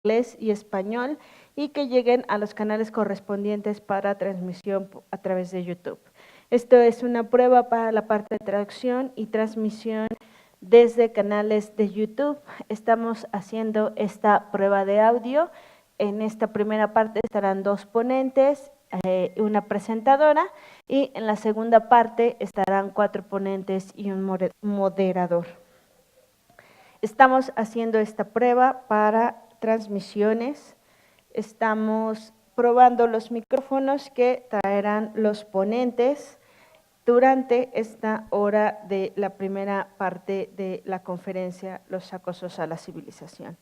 inglés y español y que lleguen a los canales correspondientes para transmisión a través de YouTube. Esto es una prueba para la parte de traducción y transmisión desde canales de YouTube. Estamos haciendo esta prueba de audio. En esta primera parte estarán 2 ponentes, una presentadora, y en la segunda parte estarán 4 ponentes y un moderador. Estamos haciendo esta prueba para transmisiones. Estamos probando los micrófonos que traerán los ponentes durante esta hora de la primera parte de la conferencia Los acosos a la civilización.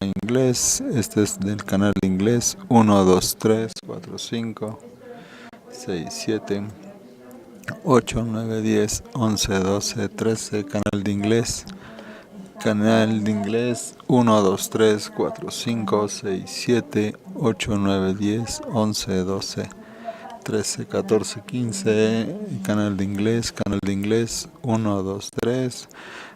Inglés, este es del canal de inglés 1, 2, 3, 4, 5, 6, 7, 8, 9, 10, 11, 12, 13, canal de inglés 1, 2, 3, 4, 5, 6, 7, 8, 9, 10, 11, 12, 13, 14, 15, canal de inglés 1, 2, 3.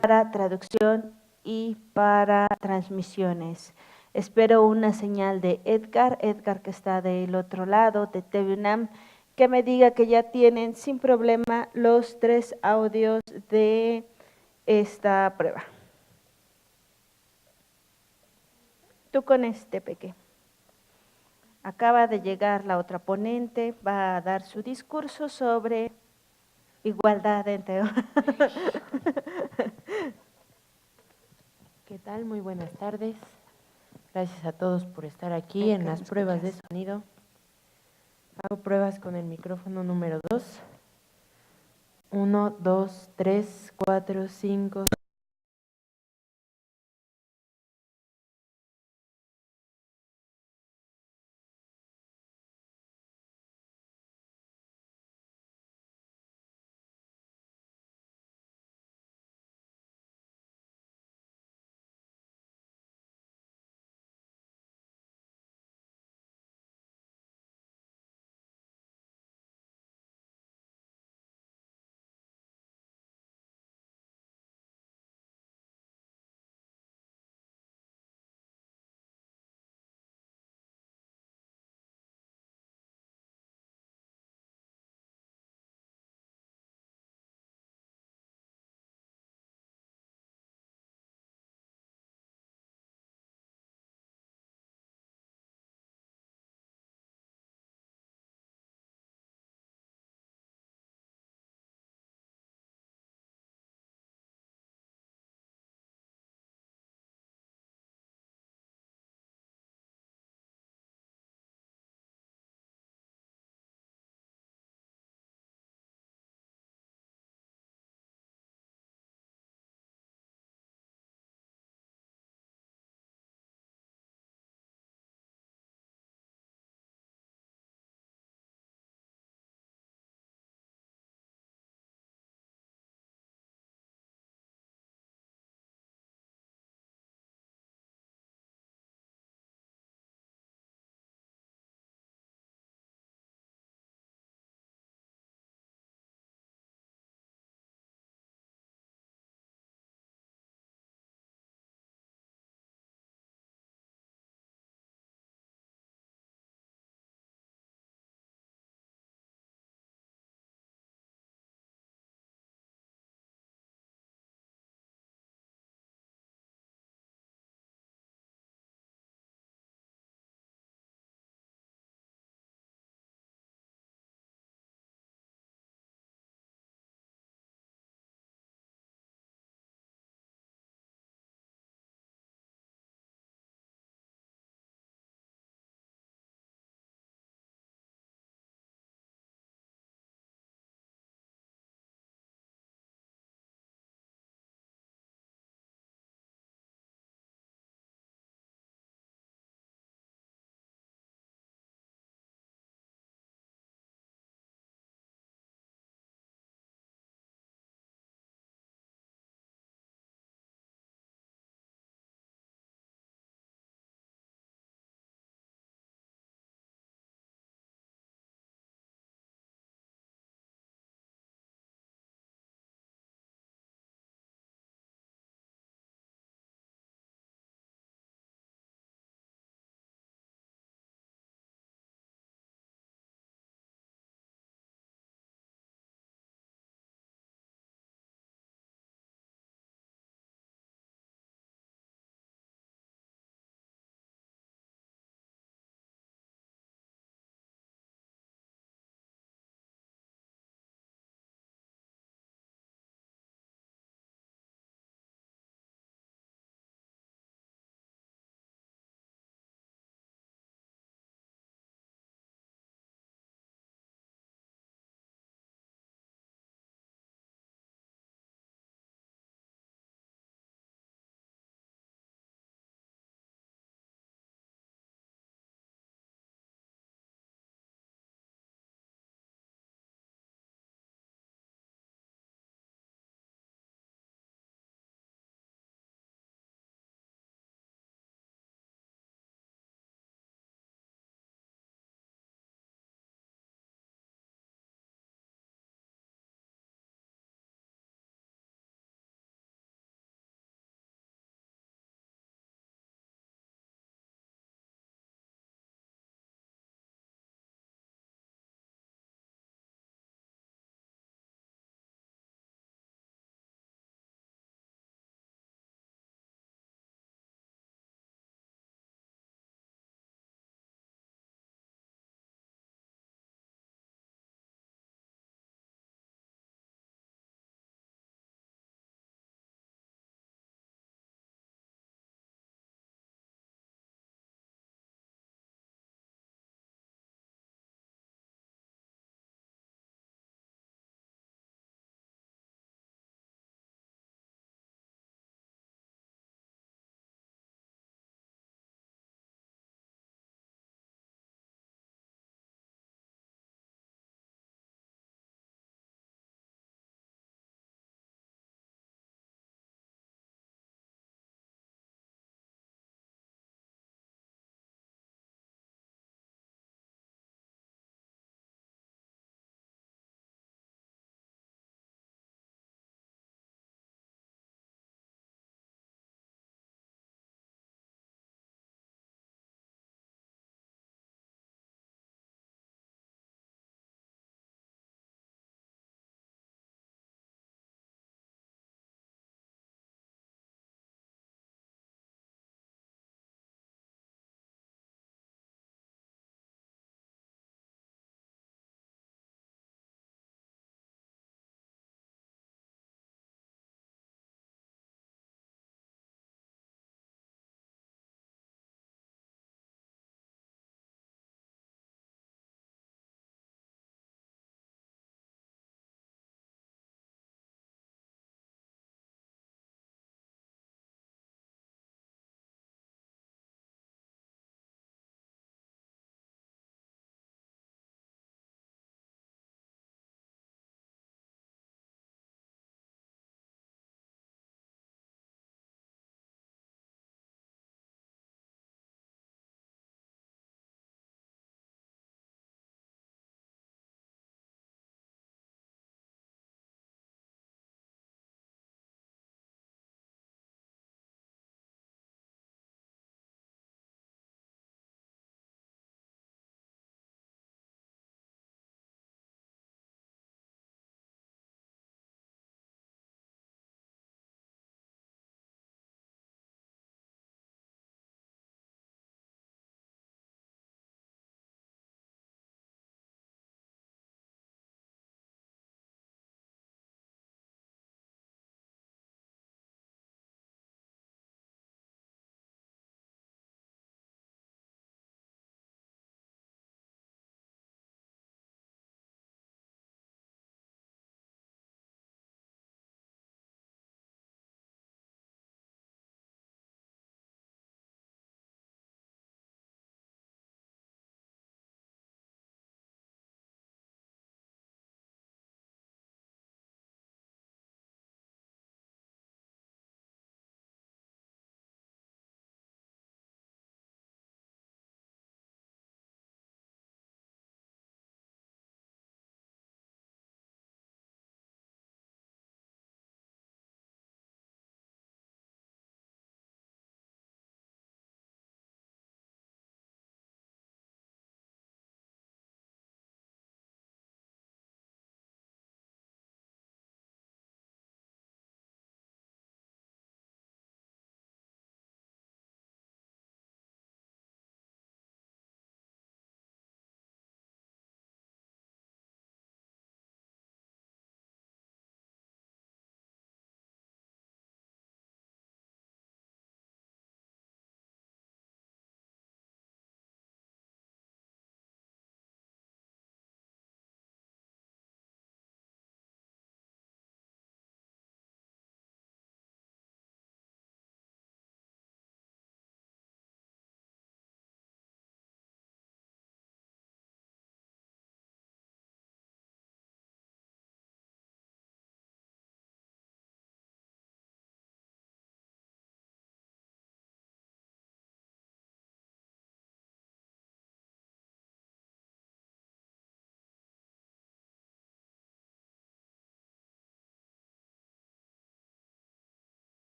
Para traducción y para transmisiones. Espero una señal de Edgar que está del otro lado de TV UNAM, que me diga que ya tienen sin problema los 3 audios de esta prueba. Tú con este, Peque. Acaba de llegar la otra ponente, va a dar su discurso sobre igualdad entre... ¿Qué tal? Muy buenas tardes. Gracias a todos por estar aquí en las pruebas de sonido. Hago pruebas con el micrófono número 2. 1, 2, 3, 4, 5...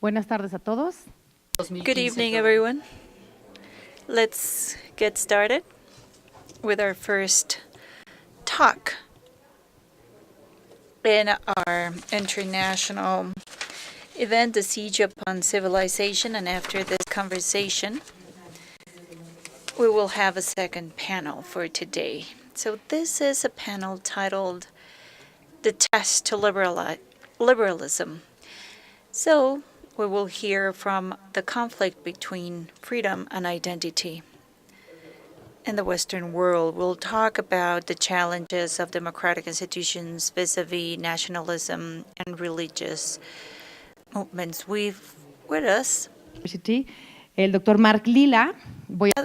Buenas tardes a todos. Good evening, everyone. Let's get started with our first talk in our international event, The Siege Upon Civilization. And after this conversation, we will have a second panel for today. So this is a panel titled The Test to Liberalism. So we will hear from the conflict between freedom and identity in the Western world. We'll talk about the challenges of democratic institutions vis-a-vis nationalism and religious movements. With us, El doctor Mark Lila.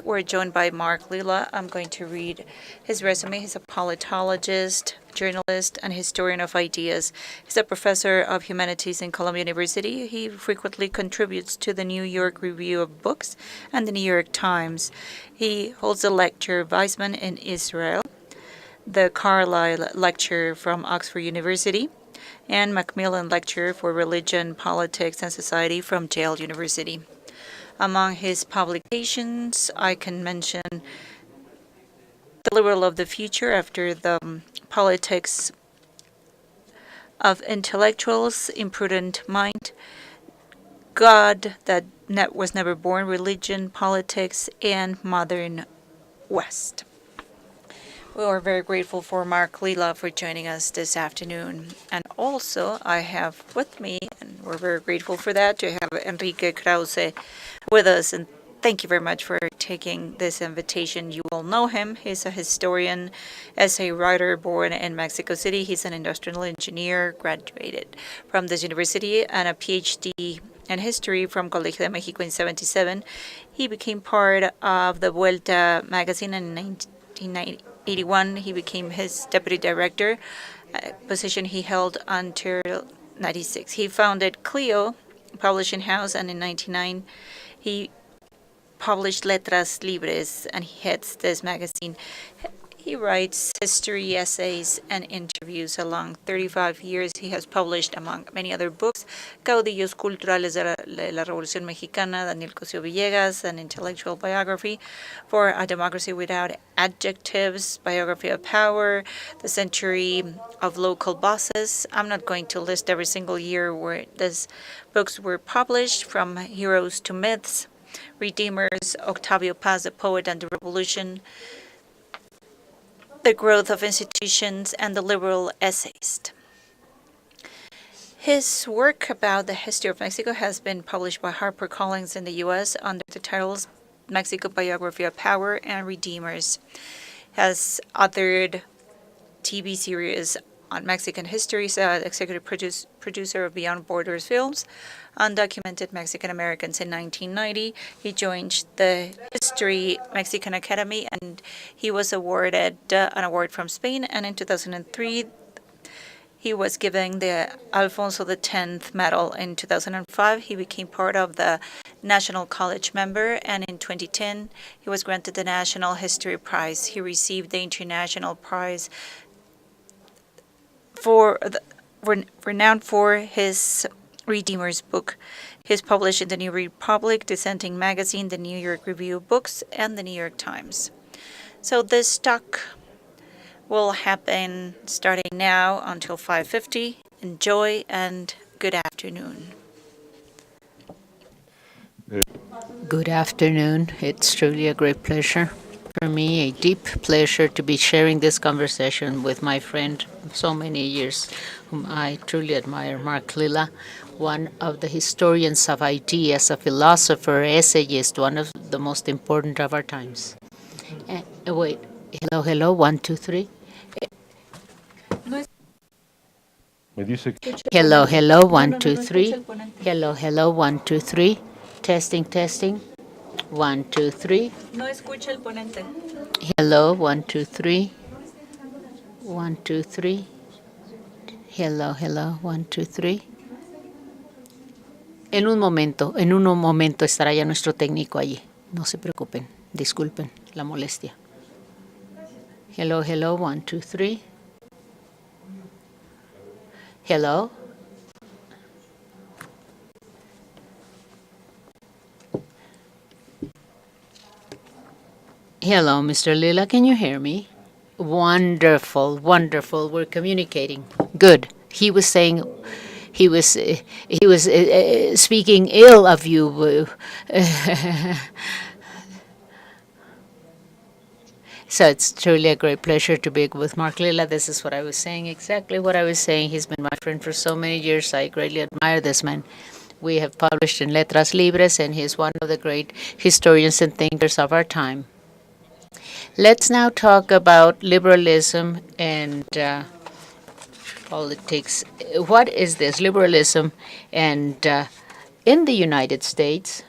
we're joined by Mark Lila. I'm going to read his resume. He's a politologist, journalist, and historian of ideas. He's a professor of humanities in Columbia University. He frequently contributes to the New York Review of Books and the New York Times. He holds a lecture Weizmann in Israel, the Carlyle Lecture from Oxford University, and Macmillan Lecture for Religion, Politics, and Society from Yale University. Among his publications, I can mention The Liberal of the Future after the Politics of Intellectuals, Imprudent Mind, God that was never born, Religion, Politics, and Modern West. We are very grateful for Mark Lila for joining us this afternoon. And also, I have with me, and we're very grateful for that, to have Enrique Krause with us. And thank you very much for taking this invitation. You will know him. He's a historian, essay writer born in Mexico City. He's an industrial engineer, graduated from this university, and a PhD in history from Colegio de Mexico in 1977. He became part of the Vuelta magazine in 1981. He became his deputy director, a position he held until 1996. He founded Clio Publishing House, and in 1999 he published Letras Libres, and he heads this magazine. He writes history, essays, and interviews. Along 35 years, he has published, among many other books, Caudillos Culturales de la Revolución Mexicana, Daniel Cosío Villegas, an intellectual biography for a democracy without adjectives, Biography of Power, The Century of Local Bosses. I'm not going to list every single year where these books were published, from Heroes to Myths, Redeemers, Octavio Paz, The Poet and the Revolution, The Growth of Institutions, and The Liberal Essayist. His work about the history of Mexico has been published by HarperCollins in the U.S. under the titles Mexico Biography of Power and Redeemers. Has authored TV series on Mexican history, executive producer of Beyond Borders Films, Undocumented Mexican Americans in 1990. He joined the History Mexican Academy, and he was awarded an award from Spain. And in 2003, he was given the Alfonso X Medal. In 2005, he became part of the National College member, and in 2010, he was granted the National History Prize. He received the International Prize renowned for his Redeemers book. He's published in the New Republic, Dissenting Magazine, the New York Review of Books, and the New York Times. So this talk will happen starting now until 5:50. Enjoy and good afternoon. Good afternoon. It's truly a great pleasure for me, a deep pleasure to be sharing this conversation with my friend of so many years, whom I truly admire, Mark Lila, one of the historians of ideas, a philosopher, essayist, one of the most important of our times. Wait, hello, 1, 2, 3. Hello, 1, 2, 3. Hello, 1, 2, 3. Testing. 1, 2, 3. No escucha el ponente. Hello, 1, 2, 3. 1, 2, 3. Hello, 1, 2, 3. En un momento estará ya nuestro técnico allí. No se preocupen, disculpen la molestia. Hello, 1, 2, 3. Hello. Hello, Mr. Lila, can you hear me? Wonderful, wonderful. We're communicating. Good. He was saying, he was speaking ill of you. So it's truly a great pleasure to be with Mark Lila. This is what I was saying, exactly what I was saying. He's been my friend for so many years. I greatly admire this man. We have published in Letras Libres, and he's one of the great historians and thinkers of our time. Let's now talk about liberalism and politics. What is this liberalism? And in the United States,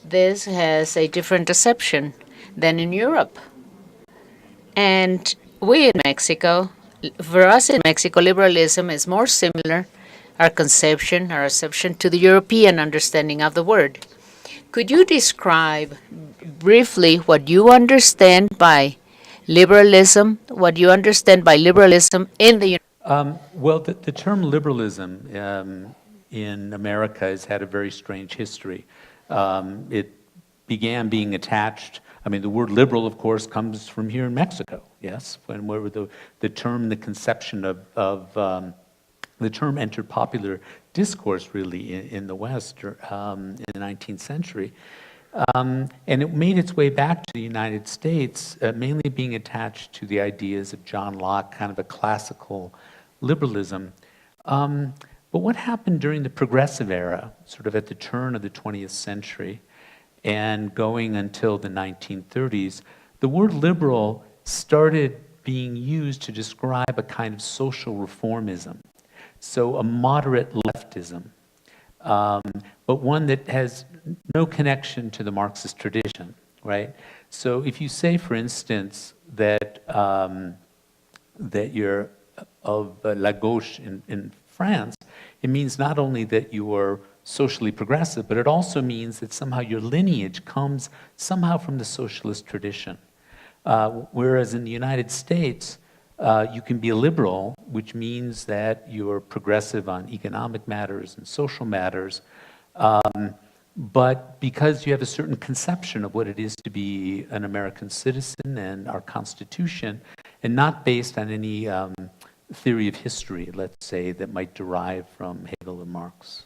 this has a different reception than in Europe. And we in Mexico, for us in Mexico, liberalism is more similar, our reception to the European understanding of the word. Could you describe briefly what you understand by liberalism, in the Well, the term liberalism in America has had a very strange history. It began being attached. I mean, the word liberal, of course, comes from here in Mexico, yes? When the term, the conception of the term entered popular discourse, really, in the West in the 19th century. And it made its way back to the United States, mainly being attached to the ideas of John Locke, kind of a classical liberalism. But what happened during the Progressive era, sort of at the turn of the 20th century, and going until the 1930s, the word liberal started being used to describe a kind of social reformism, so a moderate leftism, but one that has no connection to the Marxist tradition, right? So if you say, for instance, that you're of la gauche in France, it means not only that you are socially progressive, but it also means that somehow your lineage comes somehow from the socialist tradition. Whereas in the United States, you can be a liberal, which means that you're progressive on economic matters and social matters, but because you have a certain conception of what it is to be an American citizen and our Constitution, and not based on any theory of history, let's say, that might derive from Hegel or Marx.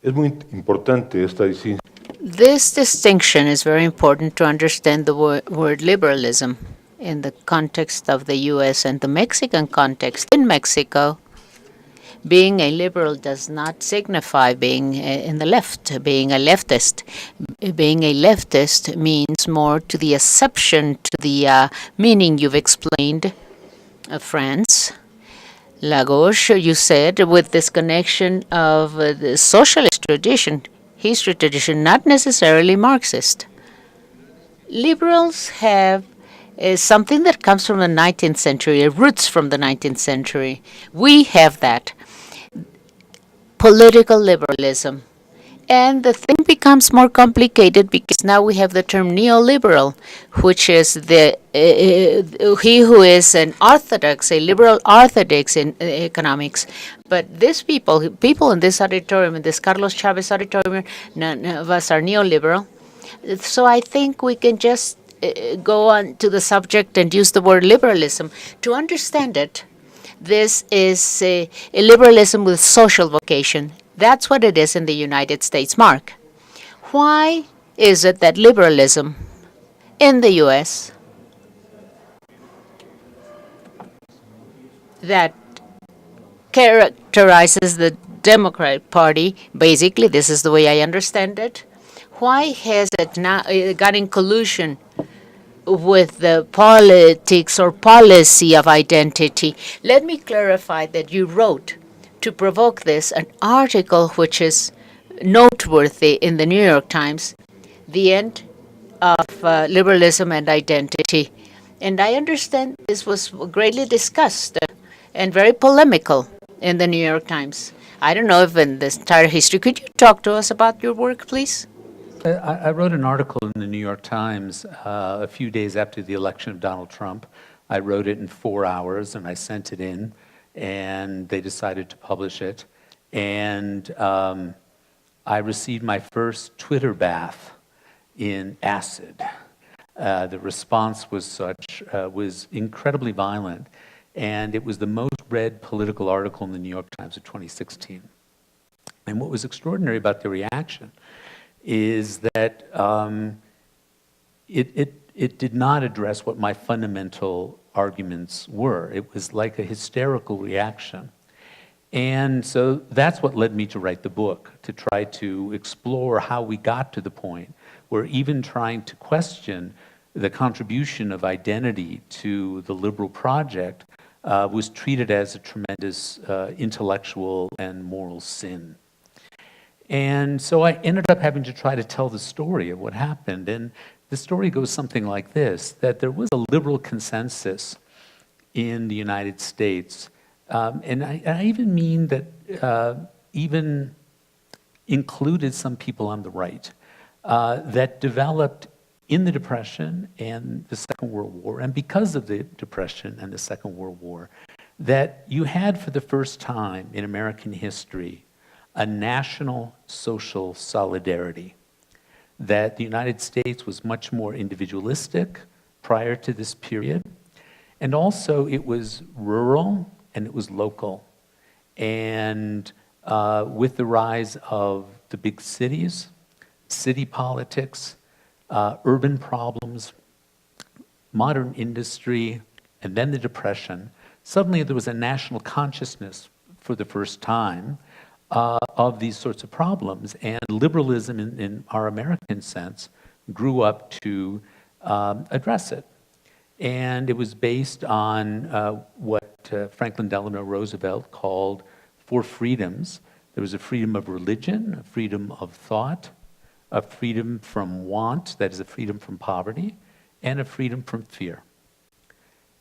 Es muy importante esta distinción. This distinction is very important to understand the word liberalism in the context of the U.S. and the Mexican context. In Mexico, being a liberal does not signify being in the left, being a leftist. Being a leftist means more to the acceptation, to the meaning you've explained of France. La gauche, you said, with this connection of the socialist tradition, history tradition, not necessarily Marxist. Liberals have something that comes from the 19th century, roots from the 19th century. We have that. Political liberalism. And the thing becomes more complicated because now we have the term neoliberal, which is he who is an orthodox, a liberal orthodox in economics. But these people in this auditorium, in this Carlos Chavez auditorium, none of us are neoliberal. So I think we can just go on to the subject and use the word liberalism. To understand it, this is a liberalism with social vocation. That's what it is in the United States. Mark, why is it that liberalism in the U.S. that characterizes the Democratic Party, basically, this is the way I understand it, why has it not got in collusion with the politics or policy of identity? Let me clarify that you wrote, to provoke this, an article which is noteworthy in the New York Times, The End of Liberalism and Identity. And I understand this was greatly discussed and very polemical in the New York Times. I don't know if in this entire history, could you talk to us about your work, please? I wrote an article in the New York Times a few days after the election of Donald Trump. I wrote it in 4 hours, and I sent it in, and they decided to publish it. And I received my first Twitter bath in acid. The response was was incredibly violent, and it was the most read political article in the New York Times of 2016. And what was extraordinary about the reaction is that it did not address what my fundamental arguments were. It was like a hysterical reaction. And so that's what led me to write the book, to try to explore how we got to the point where even trying to question the contribution of identity to the liberal project was treated as a tremendous intellectual and moral sin. And so I ended up having to try to tell the story of what happened. And the story goes something like this, that there was a liberal consensus in the United States. And I even mean that even included some people on the right that developed in the Depression and the Second World War, and because of the Depression and the Second World War, that you had for the first time in American history a national social solidarity, that the United States was much more individualistic prior to this period, and also it was rural and it was local. And with the rise of the big cities, city politics, urban problems, modern industry, and then the Depression, suddenly there was a national consciousness for the first time of these sorts of problems. And liberalism, in our American sense, grew up to address it. And it was based on what Franklin Delano Roosevelt called 4 freedoms. There was a freedom of religion, a freedom of thought, a freedom from want, that is a freedom from poverty, and a freedom from fear.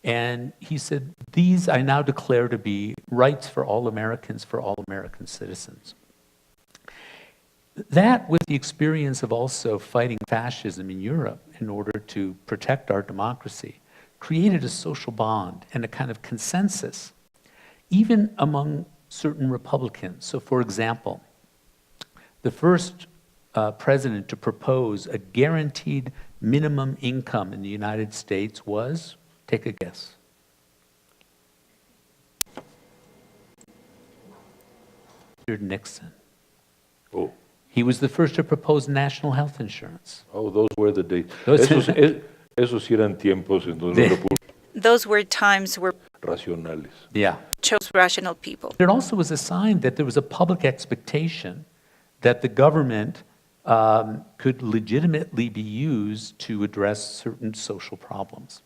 And he said, these I now declare to be rights for all Americans, for all American citizens. That, with the experience of also fighting fascism in Europe in order to protect our democracy, created a social bond and a kind of consensus, even among certain Republicans. So, for example, the first president to propose a guaranteed minimum income in the United States was, take a guess. Nixon. Oh. He was the first to propose national health insurance. Oh, those were the days. Esos sí eran tiempos en donde Those were times where racionales. Yeah. chose rational people. It also was a sign that there was a public expectation that the government could legitimately be used to address certain social problems.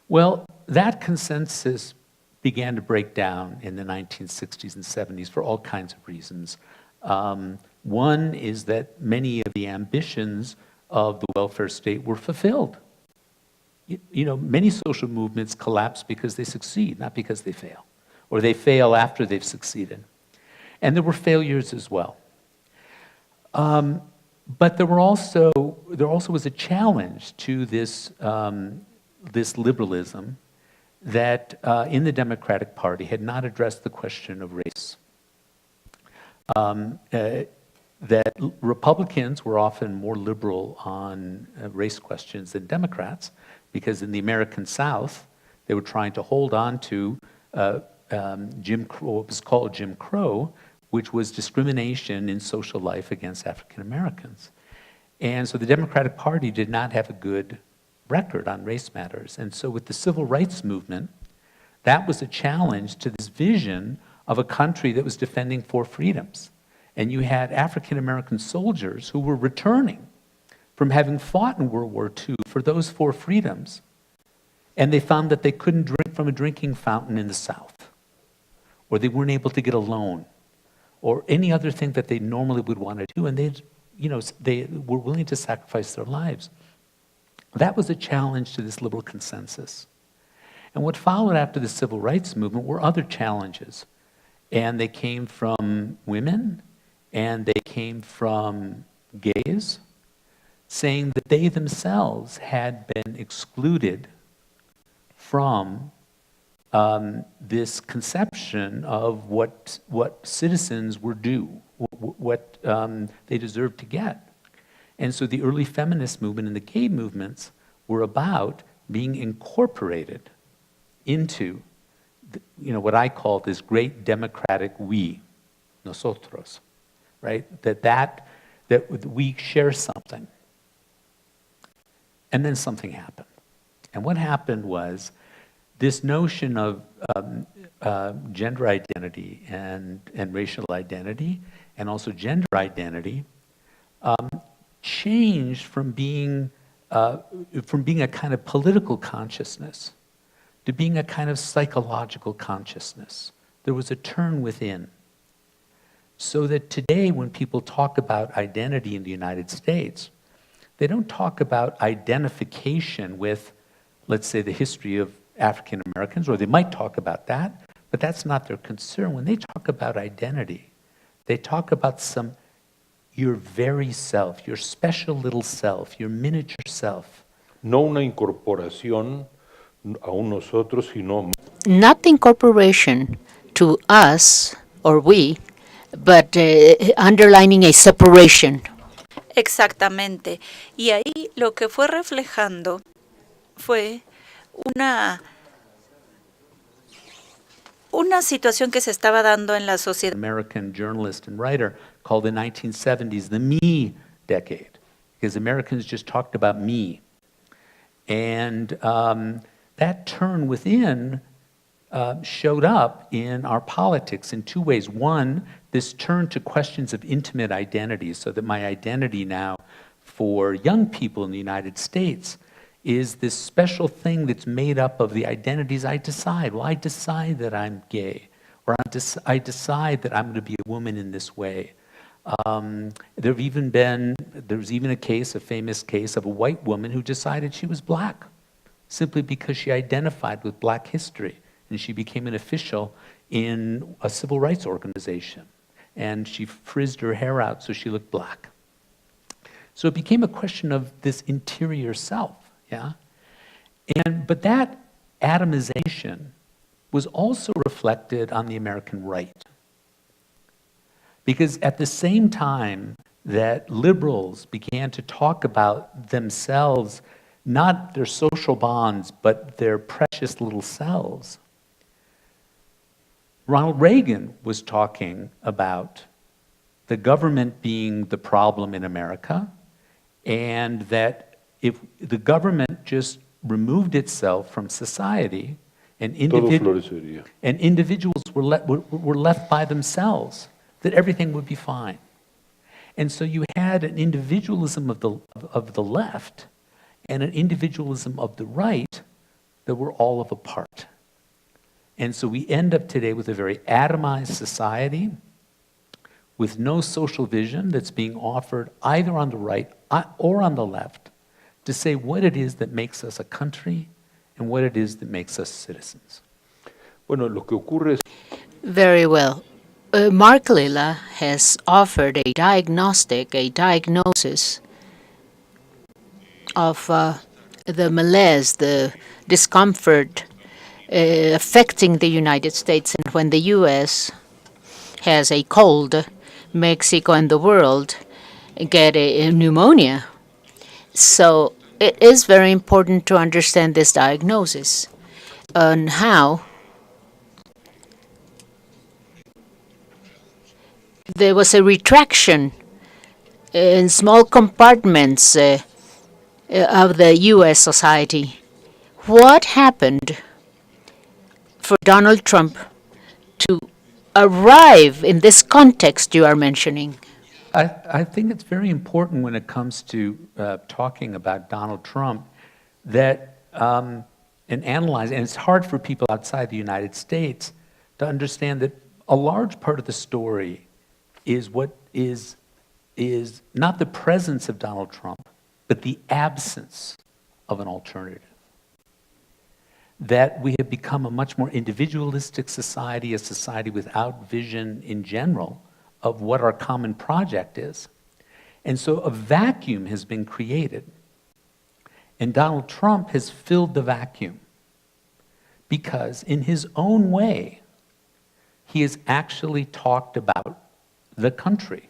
Well, that consensus began to break down in the 1960s and 70s for all kinds of reasons. One is that many of the ambitions of the welfare state were fulfilled. You know, many social movements collapse because they succeed, not because they fail, or they fail after they've succeeded. And there were failures as well. But there also was a challenge to this liberalism that in the Democratic Party had not addressed the question of race. That Republicans were often more liberal on race questions than Democrats, because in the American South, they were trying to hold on to Jim Crow, what was called Jim Crow, which was discrimination in social life against African Americans. And so the Democratic Party did not have a good record on race matters. And so with the civil rights movement, that was a challenge to this vision of a country that was defending 4 freedoms. And you had African American soldiers who were returning from having fought in World War II for those 4 freedoms. And they found that they couldn't drink from a drinking fountain in the South, or they weren't able to get a loan, or any other thing that they normally would want to do, and they were willing to sacrifice their lives. That was a challenge to this liberal consensus. And what followed after the civil rights movement were other challenges. And they came from women, and they came from gays, saying that they themselves had been excluded from this conception of what citizens were due, what they deserved to get. And so the early feminist movement and the gay movements were about being incorporated into what I call this great democratic we, nosotros, right? That we share something. And then something happened. And what happened was this notion of gender identity and racial identity, and also gender identity, changed from being a kind of political consciousness to being a kind of psychological consciousness. There was a turn within. So that today, when people talk about identity in the United States, they don't talk about identification with, let's say, the history of African Americans, or they might talk about that, but that's not their concern. When they talk about identity, they talk about your very self, your special little self, your miniature self. No una incorporación a un nosotros, sino Not incorporation to us or we, but underlining a separation. Exactamente. Y ahí lo que fue reflejando fue una situación que se estaba dando en la sociedad. American journalist and writer called the 1970s the me decade, because Americans just talked about me. And that turn within showed up in our politics in two ways. One, this turn to questions of intimate identity, so that my identity now for young people in the United States is this special thing that's made up of the identities I decide. Well, I decide that I'm gay, or I decide that I'm going to be a woman in this way. There's even a famous case of a white woman who decided she was black, simply because she identified with black history, and she became an official in a civil rights organization, and she frizzed her hair out so she looked black. So it became a question of this interior self. Yeah, but that atomization was also reflected on the American right. Because at the same time that liberals began to talk about themselves, not their social bonds, but their precious little selves, Ronald Reagan was talking about the government being the problem in America, and that if the government just removed itself from society, and individuals were left by themselves, that everything would be fine. And so you had an individualism of the left and an individualism of the right that were all of a part. And so we end up today with a very atomized society with no social vision that's being offered either on the right or on the left, to say what it is that makes us a country and what it is that makes us citizens. Bueno, lo que ocurre es Very well. Mark Lilla has offered a diagnosis of the malaise, the discomfort affecting the United States. And when the U.S. has a cold, Mexico and the world get a pneumonia. So it is very important to understand this diagnosis and how there was a retraction in small compartments of the U.S. society. What happened for Donald Trump to arrive in this context you are mentioning? I think it's very important when it comes to talking about Donald Trump that, and analyzing, and it's hard for people outside the United States to understand that a large part of the story is what is not the presence of Donald Trump, but the absence of an alternative. That we have become a much more individualistic society, a society without vision in general of what our common project is. And so a vacuum has been created. And Donald Trump has filled the vacuum because in his own way, he has actually talked about the country.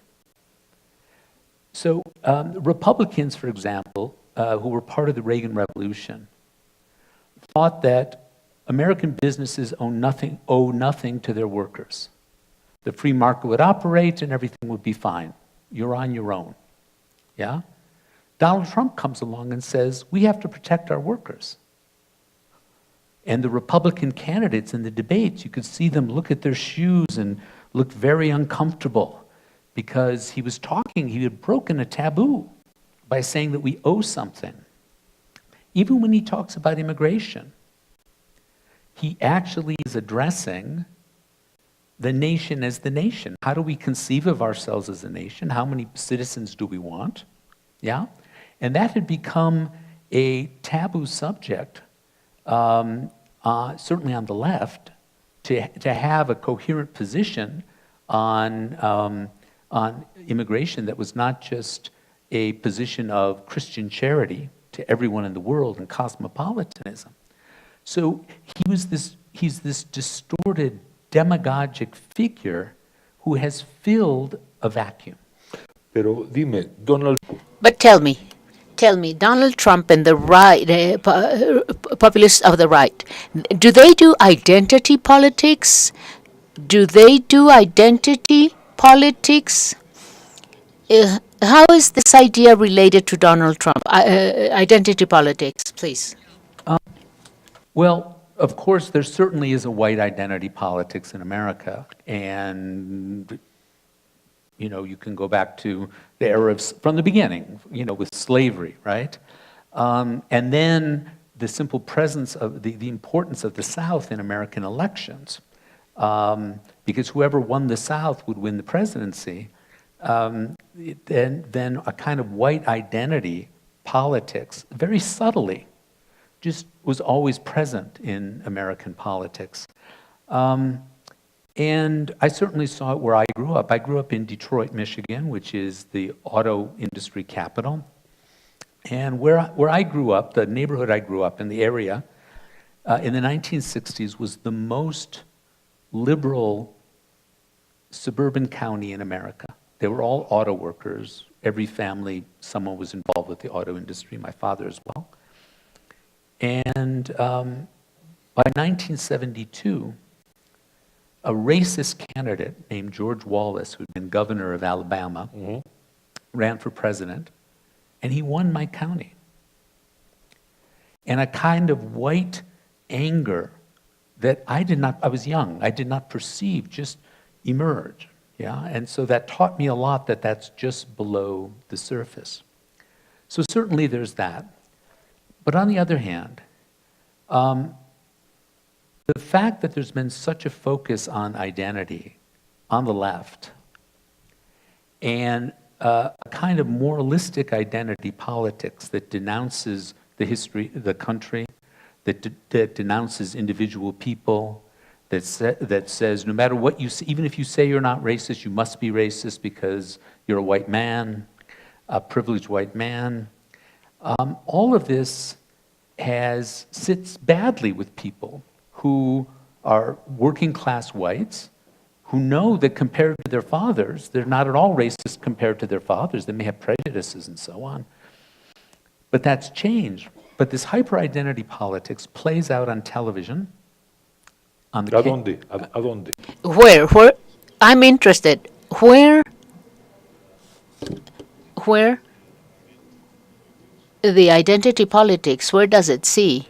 So Republicans, for example, who were part of the Reagan Revolution, thought that American businesses owe nothing to their workers. The free market would operate and everything would be fine. You're on your own. Yeah? Donald Trump comes along and says, we have to protect our workers. And the Republican candidates in the debates, you could see them look at their shoes and look very uncomfortable because he had broken a taboo by saying that we owe something. Even when he talks about immigration, he actually is addressing the nation as the nation. How do we conceive of ourselves as a nation? How many citizens do we want? Yeah? And that had become a taboo subject, certainly on the left, to have a coherent position on immigration that was not just a position of Christian charity to everyone in the world and cosmopolitanism. So he's this distorted demagogic figure who has filled a vacuum. Pero dime, Donald. But tell me, Donald Trump and the right, populists of the right, do they do identity politics? How is this idea related to Donald Trump? Identity politics, please. Well, of course, there certainly is a white identity politics in America, and you can go back to the era from the beginning, with slavery, right? And then the simple presence of the importance of the South in American elections, because whoever won the South would win the presidency. Then a kind of white identity politics, very subtly, just was always present in American politics. And I certainly saw it where I grew up. I grew up in Detroit, Michigan, which is the auto industry capital. And where I grew up, the neighborhood I grew up in, the area, in the 1960s was the most liberal suburban county in America. They were all auto workers. Every family, someone was involved with the auto industry, my father as well. And by 1972, a racist candidate named George Wallace, who'd been governor of Alabama, ran for president, and he won my county. And a kind of white anger that I was young, I did not perceive, just emerged. Yeah, and so that taught me a lot that that's just below the surface. So certainly there's that. But on the other hand, the fact that there's been such a focus on identity on the left and a kind of moralistic identity politics that denounces the history of the country, that denounces individual people, that says no matter what you say, even if you say you're not racist, you must be racist because you're a white man, a privileged white man. All of this sits badly with people who are working class whites, who know that compared to their fathers, they're not at all racist compared to their fathers. They may have prejudices and so on. But that's changed. But this hyper-identity politics plays out on television. ¿A dónde? Where? I'm interested. Where the identity politics, where does it see?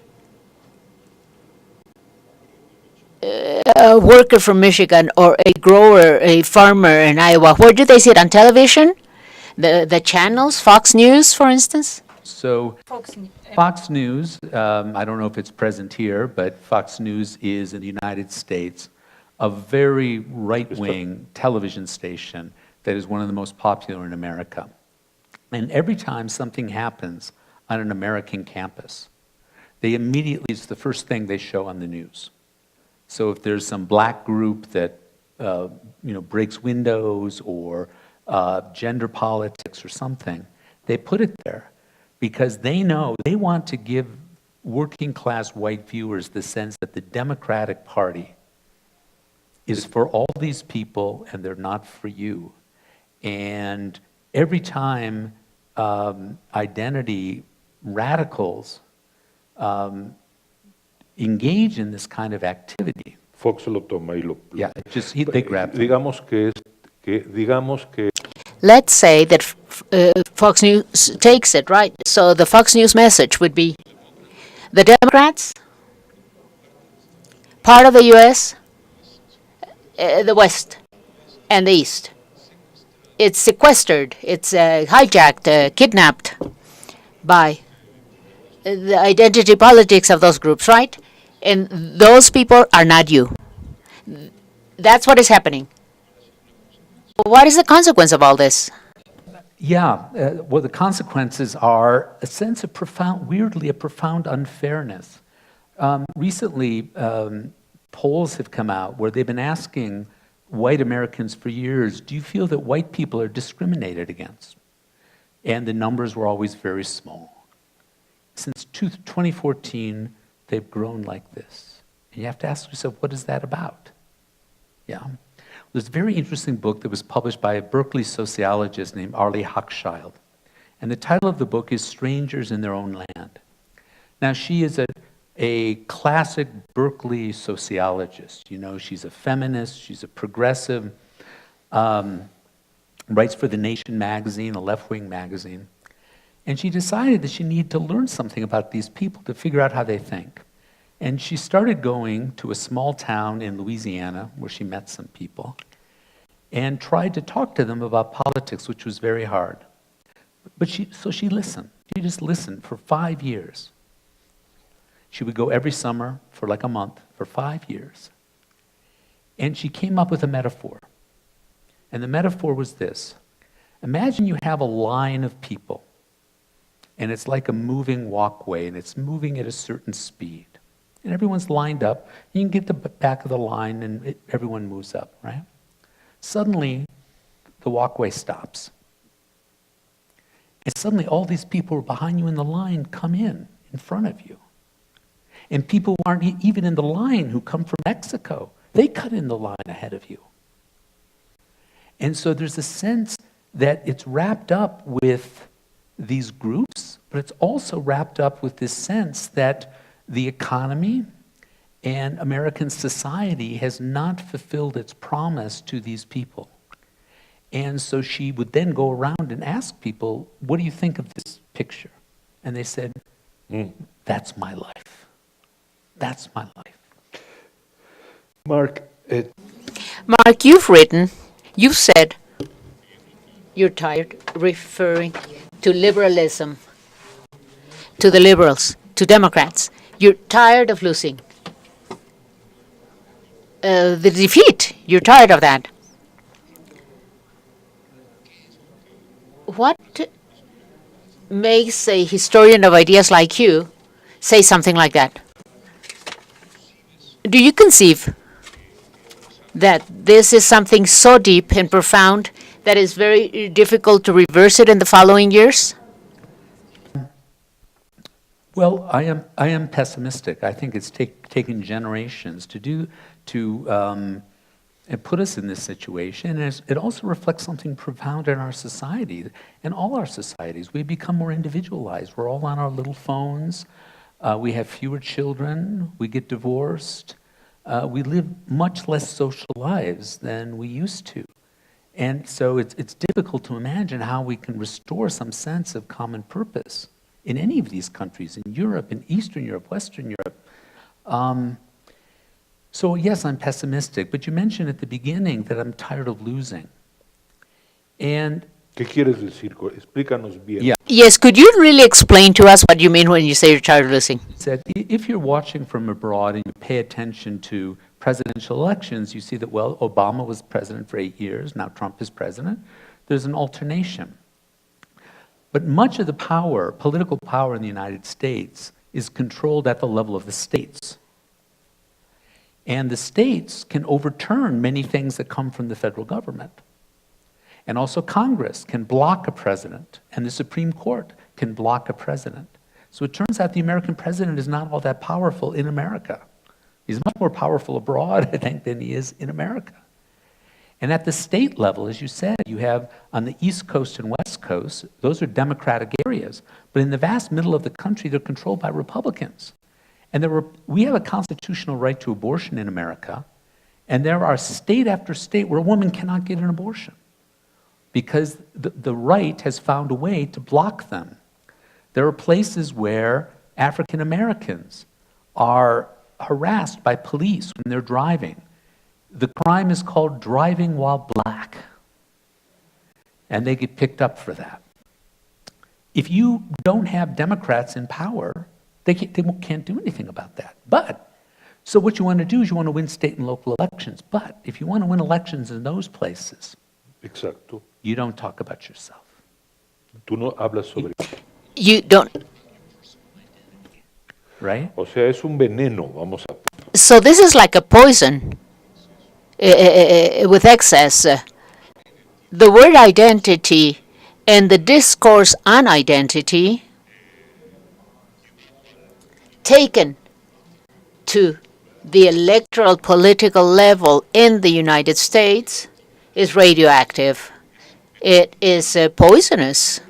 A worker from Michigan or a grower, a farmer in Iowa, where do they see it? On television? The channels, Fox News, for instance? So Fox News, I don't know if it's present here, but Fox News is in the United States a very right-wing television station that is one of the most popular in America. And every time something happens on an American campus, it's the first thing they show on the news. So if there's some black group that breaks windows or gender politics or something, they put it there because they know they want to give working class white viewers the sense that the Democratic Party is for all these people and they're not for you. And every time identity radicals engage in this kind of activity, Fox lo toma y yeah, they grab them. Digamos que Let's say that Fox News takes it, right? So the Fox News message would be the Democrats, part of the U.S., the West, and the East. It's sequestered, it's hijacked, kidnapped by the identity politics of those groups, right? And those people are not you. That's what is happening. What is the consequence of all this? Yeah, well, the consequences are a sense of weirdly, a profound unfairness. Recently, polls have come out where they've been asking white Americans for years, do you feel that white people are discriminated against? And the numbers were always very small. Since 2014, they've grown like this. And you have to ask yourself, what is that about? Yeah. There's a very interesting book that was published by a Berkeley sociologist named Arlie Hochschild. And the title of the book is Strangers in Their Own Land. Now, she is a classic Berkeley sociologist. You know, she's a feminist, she's a progressive, writes for The Nation magazine, a left-wing magazine. And she decided that she needed to learn something about these people to figure out how they think. And she started going to a small town in Louisiana where she met some people and tried to talk to them about politics, which was very hard. But so she listened. She just listened for 5 years. She would go every summer for like a month for 5 years. And she came up with a metaphor. And the metaphor was this. Imagine you have a line of people, and it's like a moving walkway, and it's moving at a certain speed. And everyone's lined up. You can get the back of the line, and everyone moves up, right? Suddenly, the walkway stops. And suddenly, all these people behind you in the line come in front of you. And people who aren't even in the line, who come from Mexico, they cut in the line ahead of you. And so there's a sense that it's wrapped up with these groups, but it's also wrapped up with this sense that the economy and American society has not fulfilled its promise to these people. And so she would then go around and ask people, what do you think of this picture? And they said, that's my life. That's my life. Mark, Mark, you've said you're tired referring to liberalism, to the liberals, to Democrats. You're tired of losing. The defeat, you're tired of that. What makes a historian of ideas like you say something like that? Do you conceive that this is something so deep and profound that it's very difficult to reverse it in the following years? Well, I am pessimistic. I think it's taken generations to and put us in this situation. And it also reflects something profound in our society, in all our societies. We become more individualized. We're all on our little phones. We have fewer children. We get divorced. We live much less social lives than we used to. And so it's difficult to imagine how we can restore some sense of common purpose in any of these countries, in Europe, in Eastern Europe, Western Europe. So yes, I'm pessimistic, but you mentioned at the beginning that I'm tired of losing. And ¿qué quieres decir? Explícanos bien. yeah, Yes, could you really explain to us what you mean when you say you're tired of losing? said if you're watching from abroad and you pay attention to presidential elections, you see that, well, Obama was president for 8 years, now Trump is president. There's an alternation. But much of the power, political power in the United States, is controlled at the level of the states. And the states can overturn many things that come from the federal government. And also Congress can block a president, and the Supreme Court can block a president. So it turns out the American president is not all that powerful in America. He's much more powerful abroad, I think, than he is in America. And at the state level, as you said, you have on the East Coast and West Coast, those are Democratic areas. But in the vast middle of the country, they're controlled by Republicans. And we have a constitutional right to abortion in America, and there are state after state where a woman cannot get an abortion because the right has found a way to block them. There are places where African Americans are harassed by police when they're driving. The crime is called driving while black, and they get picked up for that. If you don't have Democrats in power, they can't do anything about that. But, so what you want to do is you want to win state and local elections. But if you want to win elections in those places, Exacto. you don't talk about yourself. Tú no hablas sobre... You don't. Right? O sea, es un veneno, vamos a... So this is like a poison with excess. The word identity and the discourse on identity taken to the electoral political level in the United States is radioactive. It is poisonous.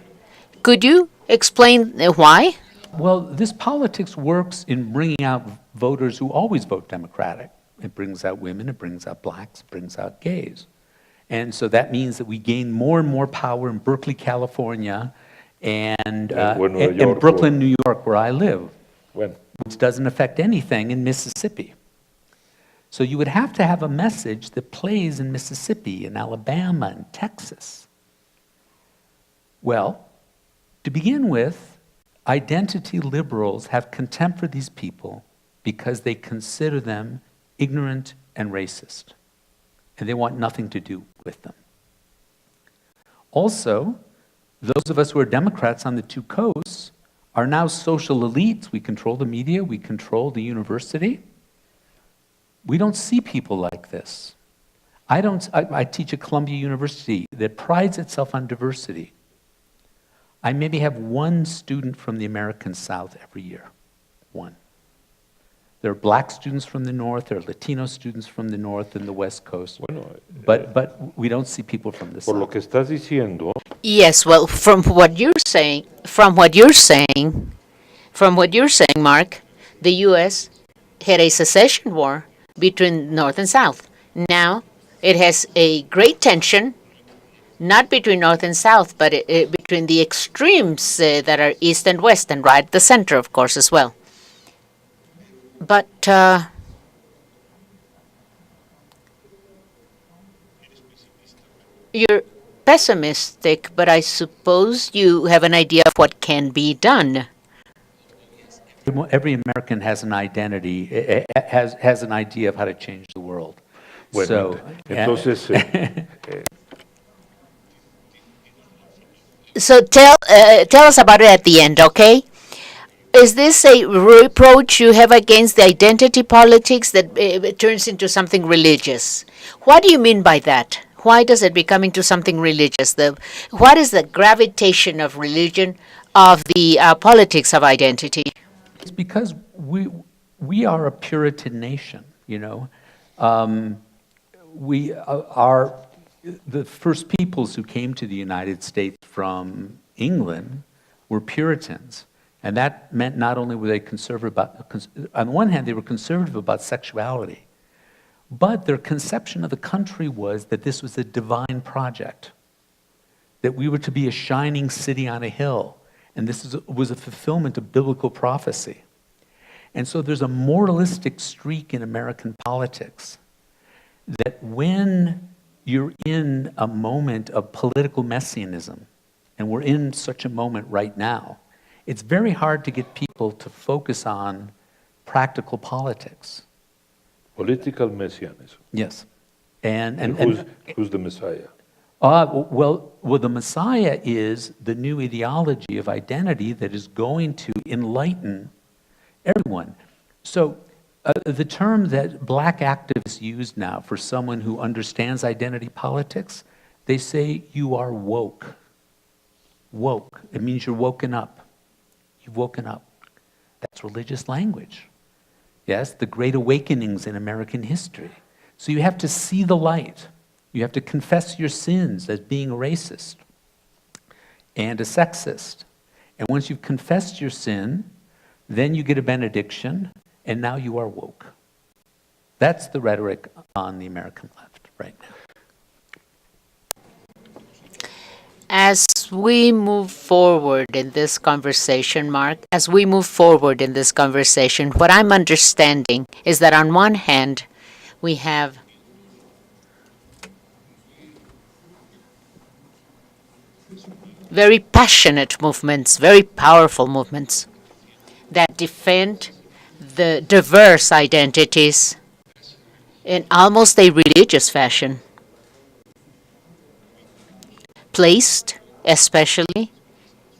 Could you explain why? Well, this politics works in bringing out voters who always vote Democratic. It brings out women, it brings out blacks, it brings out gays. And so that means that we gain more and more power in Berkeley, California, and Brooklyn, New York, where I live, which doesn't affect anything in Mississippi. So you would have to have a message that plays in Mississippi, and Alabama, and Texas. Well, to begin with, identity liberals have contempt for these people because they consider them ignorant and racist, and they want nothing to do with them. Also, those of us who are Democrats on the two coasts are now social elites. We control the media, we control the university. We don't see people like this. I teach at Columbia University that prides itself on diversity. I maybe have one student from the American South every year, one. There are black students from the North, there are Latino students from the North and the West Coast, but we don't see people from the South. Por lo que estás diciendo. Yes, well, from what you're saying, Mark, the U.S. had a secession war between North and South. Now it has a great tension, not between North and South, but between the extremes that are East and West, and right at the center, of course, as well. But you're pessimistic, but I suppose you have an idea of what can be done. Every American has an identity, has an idea of how to change the world. Bueno, So, entonces, So tell us about it at the end, okay? Is this a reproach you have against the identity politics that it turns into something religious? What do you mean by that? Why does it become into something religious? What is the gravitation of religion, of the politics of identity? it's because we are a Puritan nation, you know. We are the first peoples who came to the United States from England were Puritans. And that meant not only were they conservative on the one hand, they were conservative about sexuality, but their conception of the country was that this was a divine project, that we were to be a shining city on a hill, and this was a fulfillment of biblical prophecy. And so there's a moralistic streak in American politics that when you're in a moment of political messianism, and we're in such a moment right now, it's very hard to get people to focus on practical politics. Political messianism. Yes. And who's the Messiah? Well, the Messiah is the new ideology of identity that is going to enlighten everyone. So the term that black activists use now for someone who understands identity politics, they say you are woke. Woke. It means you're woken up. You've woken up. That's religious language. Yes, the great awakenings in American history. So you have to see the light. You have to confess your sins as being a racist and a sexist. And once you've confessed your sin, then you get a benediction, and now you are woke. That's the rhetoric on the American left right now. As we move forward in this conversation, Mark, as we move forward in this conversation, what I'm understanding is that on one hand, we have very passionate movements, very powerful movements that defend the diverse identities in almost a religious fashion, placed especially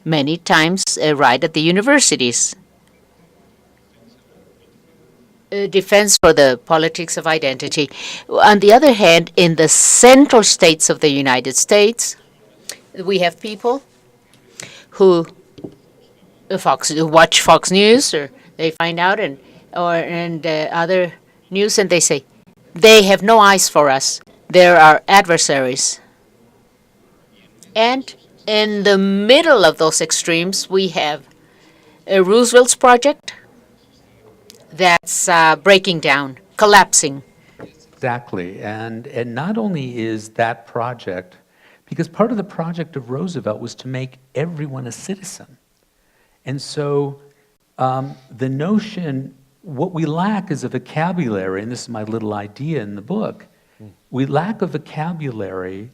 many times right at the universities. Defense for the politics of identity. On the other hand, in the central states of the United States, we have people who watch Fox News, or they find out and other news, and they say they have no eyes for us. They're our adversaries. And in the middle of those extremes, we have Roosevelt's project that's breaking down, collapsing. Exactly. And not only is that project, because part of the project of Roosevelt was to make everyone a citizen. And so the notion, what we lack is a vocabulary, and this is my little idea in the book, we lack a vocabulary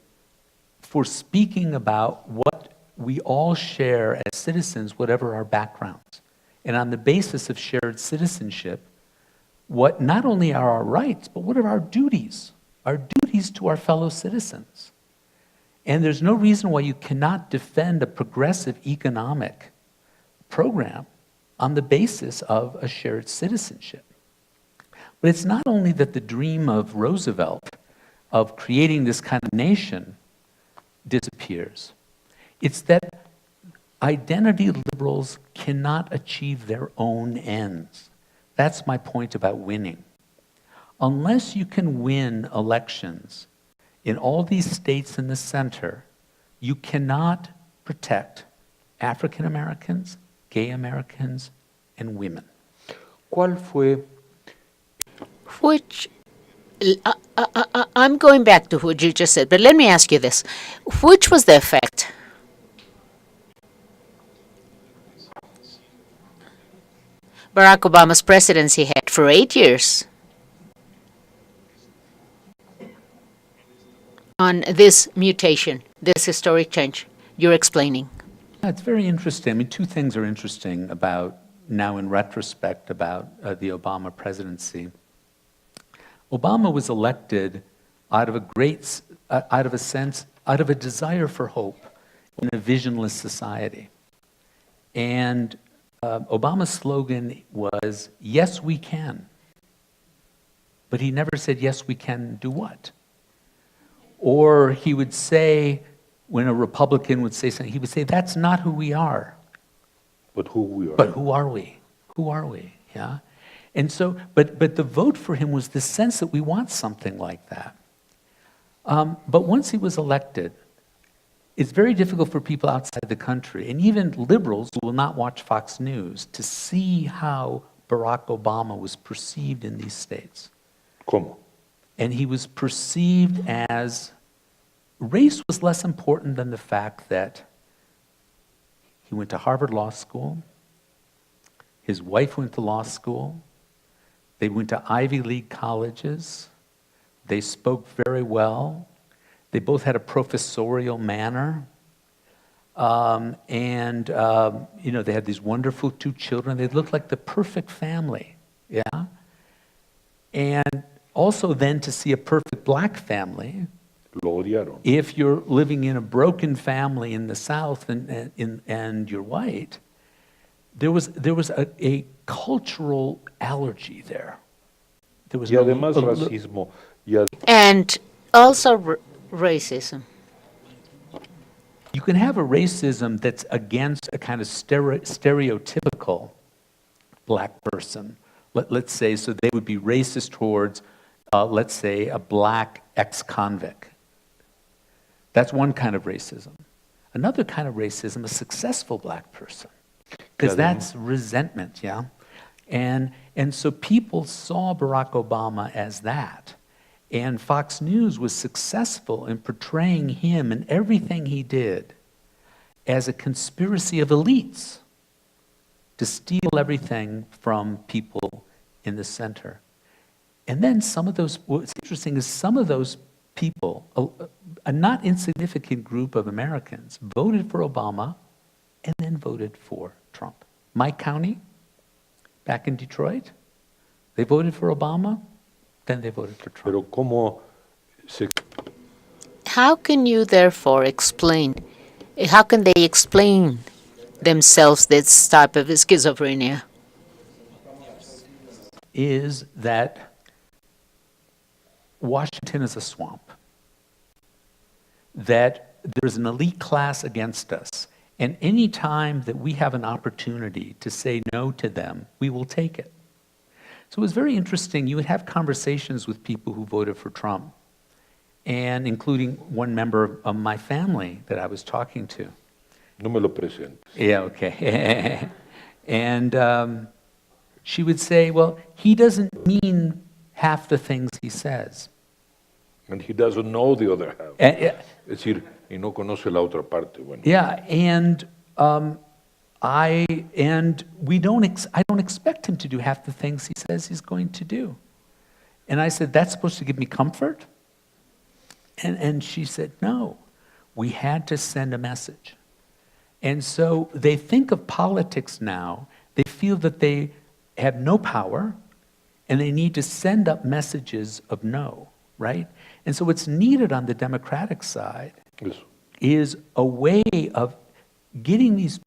for speaking about what we all share as citizens, whatever our backgrounds. And on the basis of shared citizenship, what not only are our rights, but what are our duties to our fellow citizens. And there's no reason why you cannot defend a progressive economic program on the basis of a shared citizenship. But it's not only that the dream of Roosevelt of creating this kind of nation disappears. It's that identity liberals cannot achieve their own ends. That's my point about winning. Unless you can win elections in all these states in the center, you cannot protect African Americans, gay Americans, and women. ¿Cuál fue? Which, I'm going back to what you just said, but let me ask you this. Which was the effect? Barack Obama's presidency had for 8 years on this mutation, this historic change you're explaining. It's very interesting. I mean, two things are interesting about, now in retrospect, about the Obama presidency. Obama was elected out of a desire for hope in a visionless society. And Obama's slogan was, yes, we can. But he never said, yes, we can do what? Or he would say, when a Republican would say something, he would say, that's not who we are. But who we are. But who are we? Who are we? Yeah. And so, but the vote for him was the sense that we want something like that. But once he was elected, it's very difficult for people outside the country, and even liberals who will not watch Fox News, to see how Barack Obama was perceived in these states. ¿Cómo? And he was perceived as, race was less important than the fact that he went to Harvard Law School, his wife went to law school, they went to Ivy League colleges, they spoke very well, they both had a professorial manner, and they had these wonderful 2 children. They looked like the perfect family, yeah? And also then to see a perfect black family, Lo odiaron. if you're living in a broken family in the South and you're white, there was a cultural allergy there. There was Y además racismo. And also racism. You can have a racism that's against a kind of stereotypical black person. Let's say, so they would be racist towards, let's say, a black ex-convict. That's one kind of racism. Another kind of racism, a successful black person, because that's resentment, yeah? And so people saw Barack Obama as that. And Fox News was successful in portraying him and everything he did as a conspiracy of elites to steal everything from people in the center. And then some of those, what's interesting is some of those people, a not insignificant group of Americans, voted for Obama and then voted for Trump. My county, back in Detroit, they voted for Obama, then they voted for Trump. Pero ¿cómo se... How can you therefore explain, how can they explain themselves this type of schizophrenia? Is that Washington is a swamp, that there's an elite class against us, and any time that we have an opportunity to say no to them, we will take it. So it was very interesting. You would have conversations with people who voted for Trump, and including one member of my family that I was talking to. No me lo presentes. Yeah, okay. And she would say, well, he doesn't mean half the things he says. And he doesn't know the other half. Es decir, y no conoce la otra parte. Bueno. Yeah, and I don't expect him to do half the things he says he's going to do. And I said, that's supposed to give me comfort? And she said, no, we had to send a message. And so they think of politics now, they feel that they have no power, and they need to send up messages of no, right? And so what's needed on the Democratic side is a way of giving these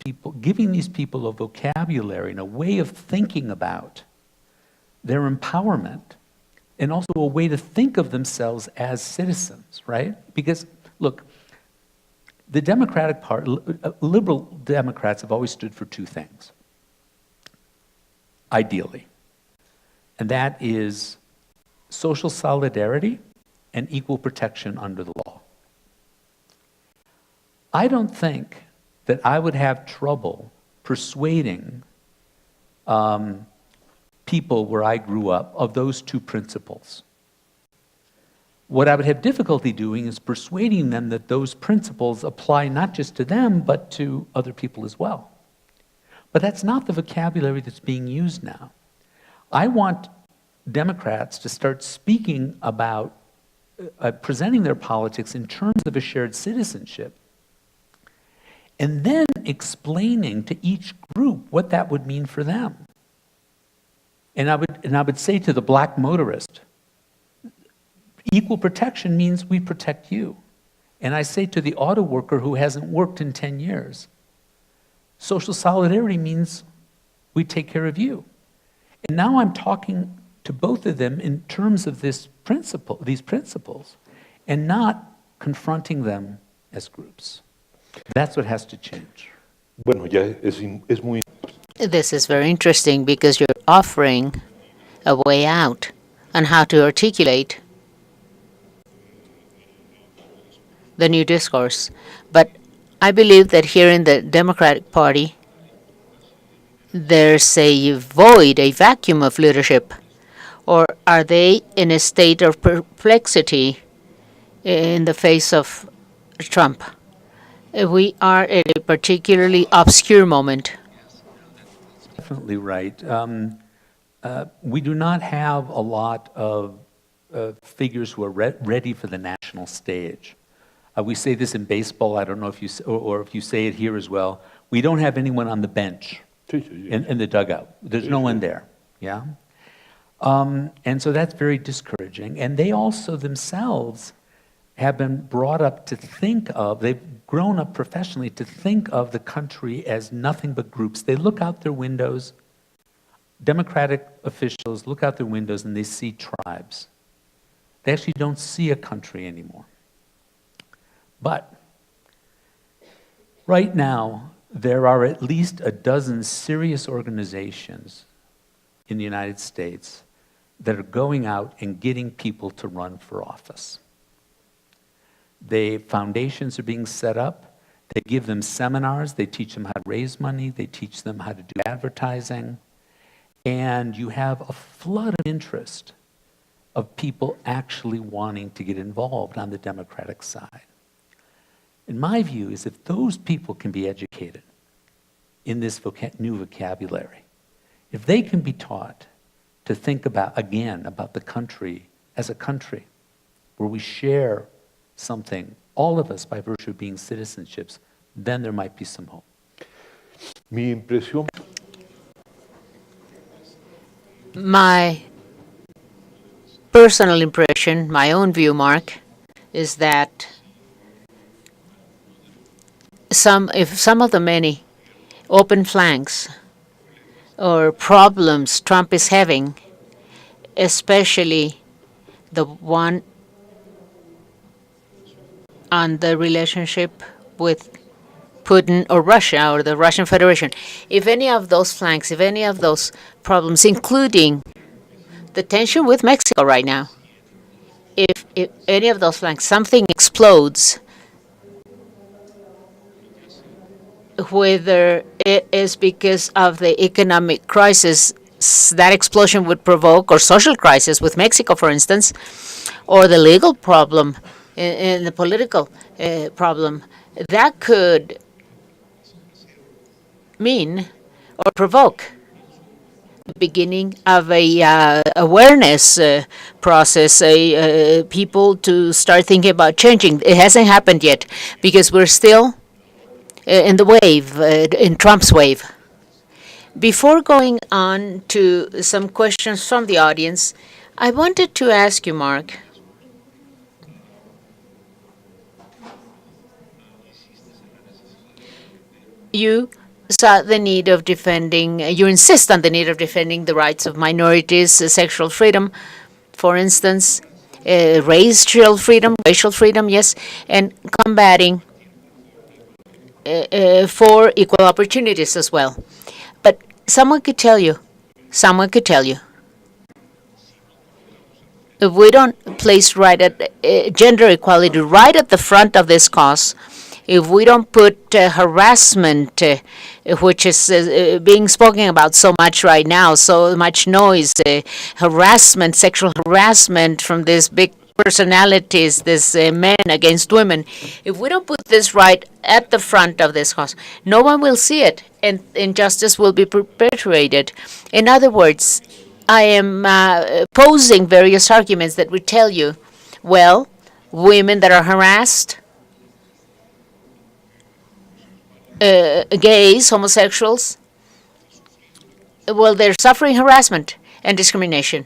people a vocabulary and a way of thinking about their empowerment, and also a way to think of themselves as citizens, right? Because, look, the Democratic Party, liberal Democrats have always stood for two things, ideally. And that is social solidarity and equal protection under the law. I don't think that I would have trouble persuading people where I grew up of those two principles. What I would have difficulty doing is persuading them that those principles apply not just to them, but to other people as well. But that's not the vocabulary that's being used now. I want Democrats to start speaking about presenting their politics in terms of a shared citizenship, and then explaining to each group what that would mean for them. And I would say to the black motorist, equal protection means we protect you. And I say to the auto worker who hasn't worked in 10 years, social solidarity means we take care of you. And now I'm talking to both of them in terms of these principles, and not confronting them as groups. That's what has to change. Bueno, ya es muy... This is very interesting because you're offering a way out on how to articulate the new discourse. But I believe that here in the Democratic Party, there's a void, a vacuum of leadership. Or are they in a state of perplexity in the face of Trump? We are at a particularly obscure moment. Definitely right. We do not have a lot of figures who are ready for the national stage. We say this in baseball, I don't know if you, or if you say it here as well. We don't have anyone on the bench in the dugout. There's no one there, yeah? And so that's very discouraging. And they also themselves have been brought up to think of, they've grown up professionally to think of the country as nothing but groups. They look out their windows, Democratic officials look out their windows and they see tribes. They actually don't see a country anymore. But right now, there are at least a dozen serious organizations in the United States that are going out and getting people to run for office. Foundations are being set up. They give them seminars. They teach them how to raise money. They teach them how to do advertising. And you have a flood of interest of people actually wanting to get involved on the Democratic side. And my view is if those people can be educated in this new vocabulary, if they can be taught to think about, again, about the country as a country, where we share something, all of us, by virtue of being citizenships, then there might be some hope. Mi impresión. My personal impression, my own view, Mark, is that if some of the many open flanks or problems Trump is having, especially the one on the relationship with Putin or Russia or the Russian Federation, if any of those flanks, if any of those problems, including the tension with Mexico right now, if any of those flanks, something explodes, whether it is because of the economic crisis that explosion would provoke, or social crisis with Mexico, for instance, or the legal problem and the political problem, that could mean or provoke the beginning of a awareness process, people to start thinking about changing. It hasn't happened yet because we're still in the wave, in Trump's wave. Before going on to some questions from the audience, I wanted to ask you, Mark, you saw the need of defending, you insist on the need of defending the rights of minorities, sexual freedom, for instance, racial freedom, yes, and combating for equal opportunities as well. But someone could tell you, if we don't place gender equality right at the front of this cause, if we don't put harassment, which is being spoken about so much right now, so much noise, harassment, sexual harassment from these big personalities, these men against women, if we don't put this right at the front of this cause, no one will see it, and injustice will be perpetuated. In other words, I am posing various arguments that would tell you, well, women that are harassed, gays, homosexuals, well, they're suffering harassment and discrimination.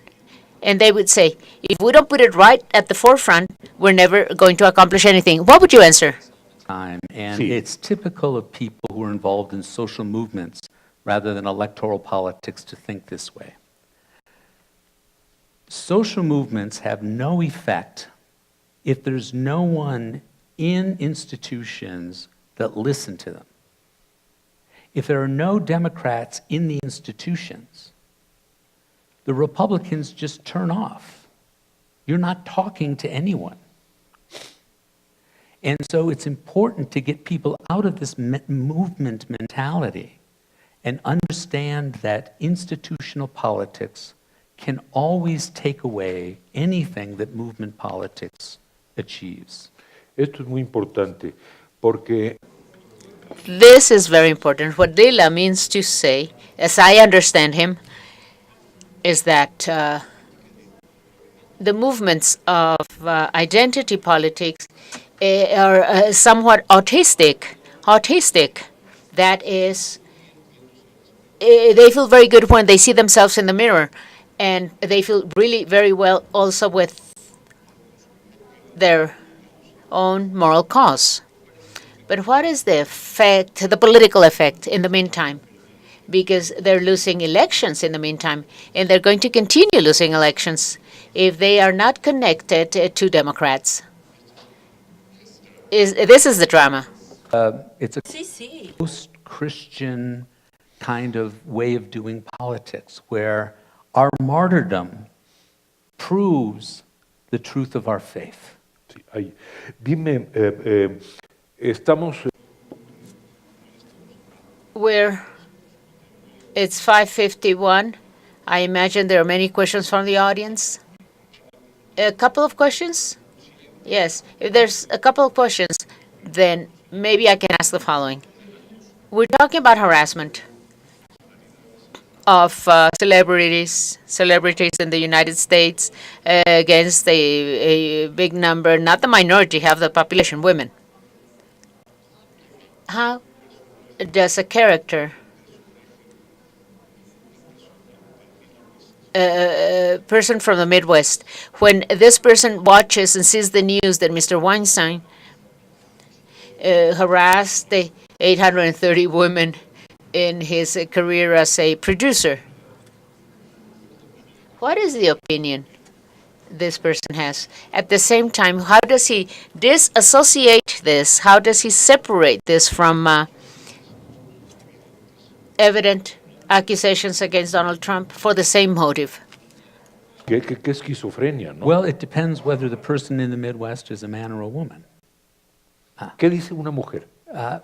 And they would say, if we don't put it right at the forefront, we're never going to accomplish anything. What would you answer? And it's typical of people who are involved in social movements rather than electoral politics to think this way. Social movements have no effect if there's no one in institutions that listen to them. If there are no Democrats in the institutions, the Republicans just turn off. You're not talking to anyone. And so it's important to get people out of this movement mentality and understand that institutional politics can always take away anything that movement politics achieves. Esto es muy importante porque this is very important. What Lila means to say, as I understand him, is that the movements of identity politics are somewhat autistic. That is, they feel very good when they see themselves in the mirror, and they feel really very well also with their own moral cause. But what is the effect, the political effect in the meantime? Because they're losing elections in the meantime, and they're going to continue losing elections if they are not connected to Democrats. This is the drama. It's a post-Christian kind of way of doing politics, where our martyrdom proves the truth of our faith. Ay, dime, estamos... It's 5:51. I imagine there are many questions from the audience. A couple of questions? Yes. If there's a couple of questions, then maybe I can ask the following. We're talking about harassment of celebrities in the United States against a big number, not the minority, half the population, women. How does a character, a person from the Midwest, when this person watches and sees the news that Mr. Weinstein harassed the 830 women in his career as a producer, what is the opinion this person has? At the same time, how does he disassociate this? How does he separate this from evident accusations against Donald Trump for the same motive? ¿Qué esquizofrenia, no? Well, it depends whether the person in the Midwest is a man or a woman. ¿Qué dice una mujer?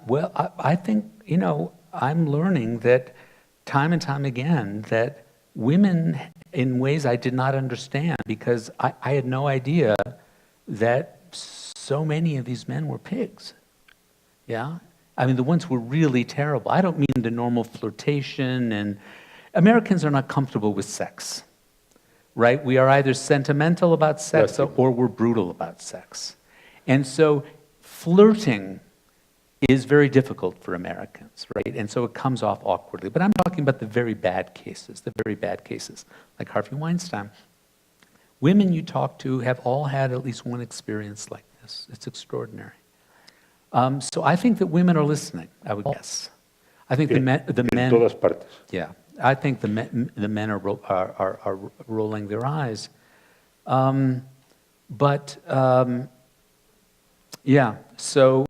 Well, I think, I'm learning that time and time again that women, in ways I did not understand, because I had no idea that so many of these men were pigs. Yeah? I mean, the ones who were really terrible. I don't mean the normal flirtation, and Americans are not comfortable with sex, right? We are either sentimental about sex or we're brutal about sex. And so flirting is very difficult for Americans, right? And so it comes off awkwardly. But I'm talking about the very bad cases, like Harvey Weinstein. Women you talk to have all had at least one experience like this. It's extraordinary. So I think that women are listening, I would guess. I think the men... En todas partes. Yeah, I think the men are rolling their eyes. Yeah, so,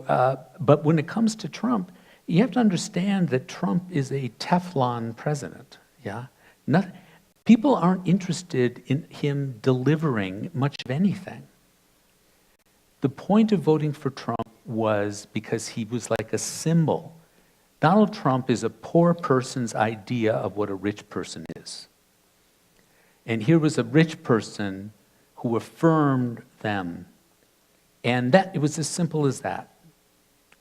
but when it comes to Trump, you have to understand that Trump is a Teflon president, yeah? People aren't interested in him delivering much of anything. The point of voting for Trump was because he was like a symbol. Donald Trump is a poor person's idea of what a rich person is. And here was a rich person who affirmed them. And it was as simple as that.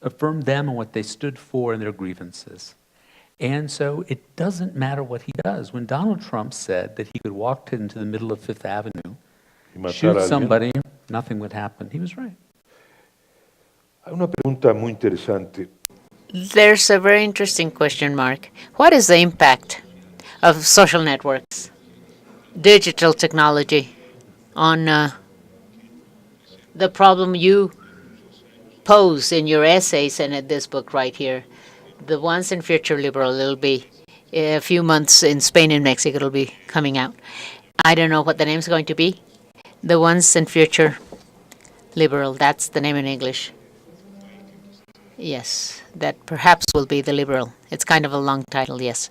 Affirmed them and what they stood for and their grievances. And so it doesn't matter what he does. When Donald Trump said that he could walk into the middle of Fifth Avenue, shoot somebody, nothing would happen, he was right. Hay una pregunta muy interesante. There's a very interesting question, Mark. What is the impact of social networks, digital technology, on the problem you pose in your essays and in this book right here? The Once and Future Liberal, it'll be a few months in Spain and Mexico, it'll be coming out. I don't know what the name's going to be. The Once and Future Liberal, that's the name in English. Yes, that perhaps will be the Liberal. It's kind of a long title, yes.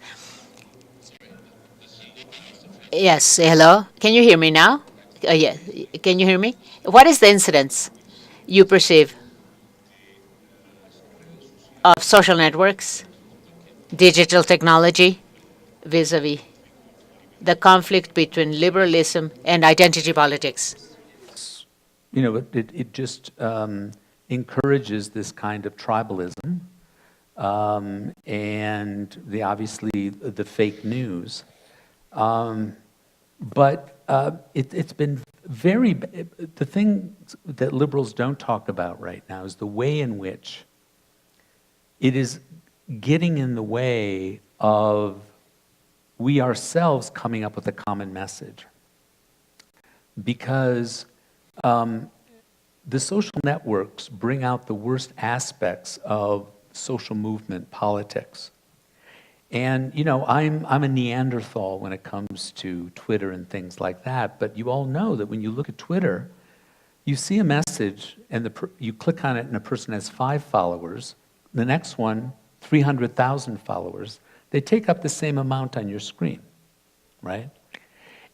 Yes, hello? Can you hear me now? Yeah, can you hear me? What is the incidence you perceive of social networks, digital technology, vis-a-vis the conflict between liberalism and identity politics? It just encourages this kind of tribalism and obviously the fake news. But it's been the thing that liberals don't talk about right now is the way in which it is getting in the way of we ourselves coming up with a common message. Because the social networks bring out the worst aspects of social movement politics. And, I'm a Neanderthal when it comes to Twitter and things like that, but you all know that when you look at Twitter, you see a message and you click on it and a person has 5 followers, the next one, 300,000 followers. They take up the same amount on your screen, right?